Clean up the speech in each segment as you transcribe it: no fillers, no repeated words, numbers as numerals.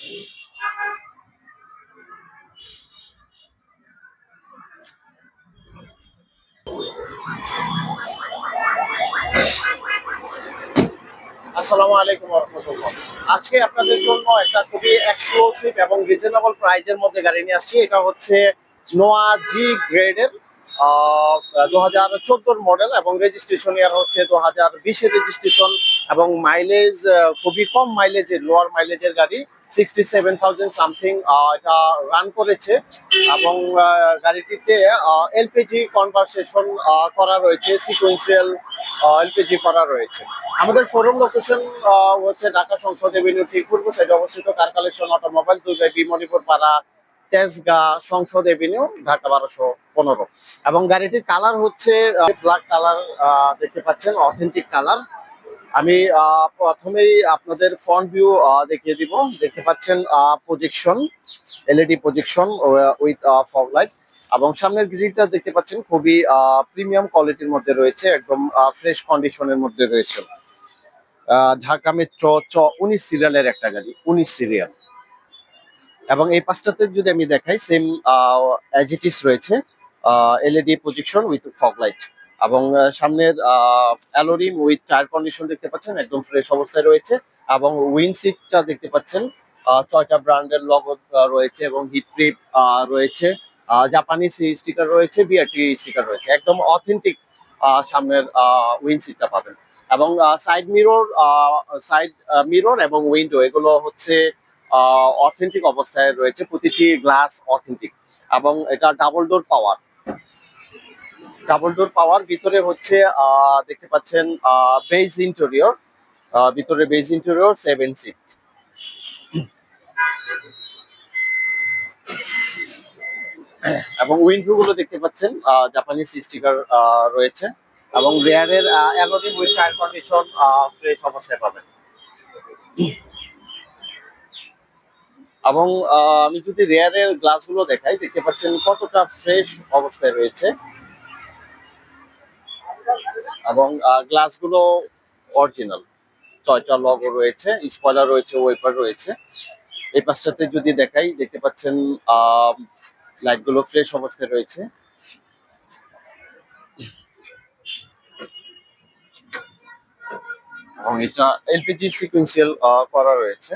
আসসালামু আলাইকুম ওয়া রাহমাতুল্লাহ। আজকে আপনাদের জন্য একটা খুবই এক্সক্লুসিভ এবং রিজনেবল প্রাইজের মধ্যে গাড়ি নিয়ে আসছি। এটা হচ্ছে নোয়া জি গ্রেডের 2014 মডেল এবং রেজিস্ট্রেশন ইয়ার হচ্ছে 2020 এর রেজিস্ট্রেশন এবং মাইলেজ খুবই কম মাইলেজের, লোয়ার মাইলেজের গাড়ি। 67,000 সামথিং এটা রান করেছে এবং গাড়িটিতে এলপিজি কনভার্সেশন করা রয়েছে, সিকোয়েন্সিয়াল এলপিজি করা রয়েছে। আমাদের শোরুম লোকেশন হচ্ছে ঢাকা সংসদ এভিনিউ ঠিক পূর্ব সাইডে অবস্থিত কার কালেকশন অটোমোবাইল, দুর্গাই বিমণিপুর পাড়া, তেজগাঁ, সংসদ এভিনিউ, ঢাকা 1215। এবং গাড়িটির কালার হচ্ছে ব্ল্যাক কালার, দেখতে পাচ্ছেন অথেন্টিক কালার। আমি প্রথমেই আপনাদের ফ্রন্ট ভিউ দেখিয়ে দিব। দেখতে পাচ্ছেন projection, LED projection with fog light এবং সামনের গ্রিলটা দেখতে পাচ্ছেন খুবই প্রিমিয়াম কোয়ালিটির মধ্যে রয়েছে, একদম ফ্রেশ কন্ডিশনের মধ্যে রয়েছে। ঢাকা মেট্রো 19 সিরিয়ালের একটা গাড়ি, 19 সিরিয়াল। এবং এই পাশটাতে যদি আমি দেখাই, সেম অ্যাজ ইট ইজ রয়েছে, LED projection with fog light এবং সামনের অ্যালোরিম উইথ টায়ার কন্ডিশন দেখতে পাচ্ছেন একদম ফ্রেশ অবস্থায় রয়েছে। এবং উইন্ড সিটটা দেখতে পাচ্ছেন টয়োটা ব্র্যান্ডের লগো রয়েছে এবং হিট ট্রিপ রয়েছে, জাপানি স্টিকার রয়েছে, বিআরটি স্টিকার রয়েছে, একদম অথেন্টিক সামনের উইন্ড সিটটা পাবেন। এবং সাইড মিরর এবং উইন্ডো এগুলো হচ্ছে অথেন্টিক অবস্থায় রয়েছে, প্রতিটি গ্লাস অথেন্টিক। এবং এটা ডাবল ডোর পাওয়ার ভিতরে হচ্ছে দেখতে পাচ্ছেন বেজ ইন্টেরিয়র, ভিতরে বেজ ইন্টেরিয়র 7 সিট। এবং উইন্ডো গুলো দেখতে পাচ্ছেন জাপানিজ স্টিকার রয়েছে এবং রেয়ারের অ্যালোরিম উইথ টায়ার কন্ডিশন ফ্রেশ অবস্থায় পাবেন। এবং আমি যদি রেয়ারের গ্লাসগুলো দেখাই, দেখতে পাচ্ছেন কতটা ফ্রেশ অবস্থায় রয়েছে এবং গ্লাসগুলো অরিজিনাল, টয়োটা লগো রয়েছে, স্পয়লার রয়েছে, ওয়েপার রয়েছে। এই পাশটাতে যদি দেখাই, দেখতে পাচ্ছেন লাইটগুলো ফ্রেশ অবস্থায় রয়েছে। এবং এটা এলপিজি সিকোয়েন্সিয়াল করা রয়েছে।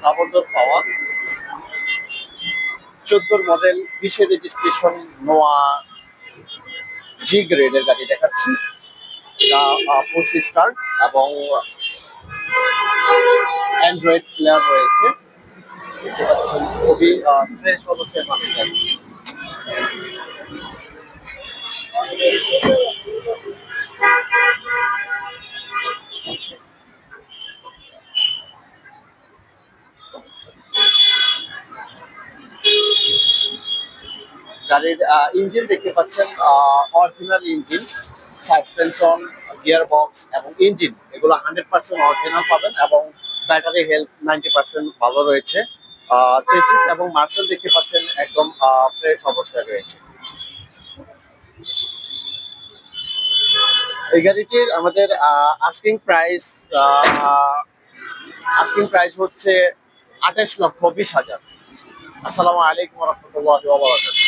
ডাবল ডোর পাওয়ার 14 মডেল, 20 রেজিস্ট্রেশন, নোয়া জি গ্রেডের গাড়ি দেখাচ্ছি। এটা পুশ স্টার্ট এবং অ্যান্ড্রয়েড প্লেয়ার রয়েছে, দেখতে পাচ্ছেন খুবই ফ্রেশ অবস্থায় পাবেন গাড়ি। গাড়ির ইঞ্জিন দেখতে পাচ্ছেন original engine, suspension, gear box এবং ইঞ্জিন এগুলো 100% অরিজিনাল পাবেন এবং ব্যাটারি হেলথ 90% ভালো রয়েছে। চেসিস এবং মার্সেল দেখতে পাচ্ছেন একদম ফ্রেশ অবস্থায় রয়েছে। এই গাড়িটির আমাদের আস্কিং প্রাইস হচ্ছে 28,20,000। আসসালামু আলাইকুম ওয়া রাহমাতুল্লাহি ওয়া বারাকাতুহু।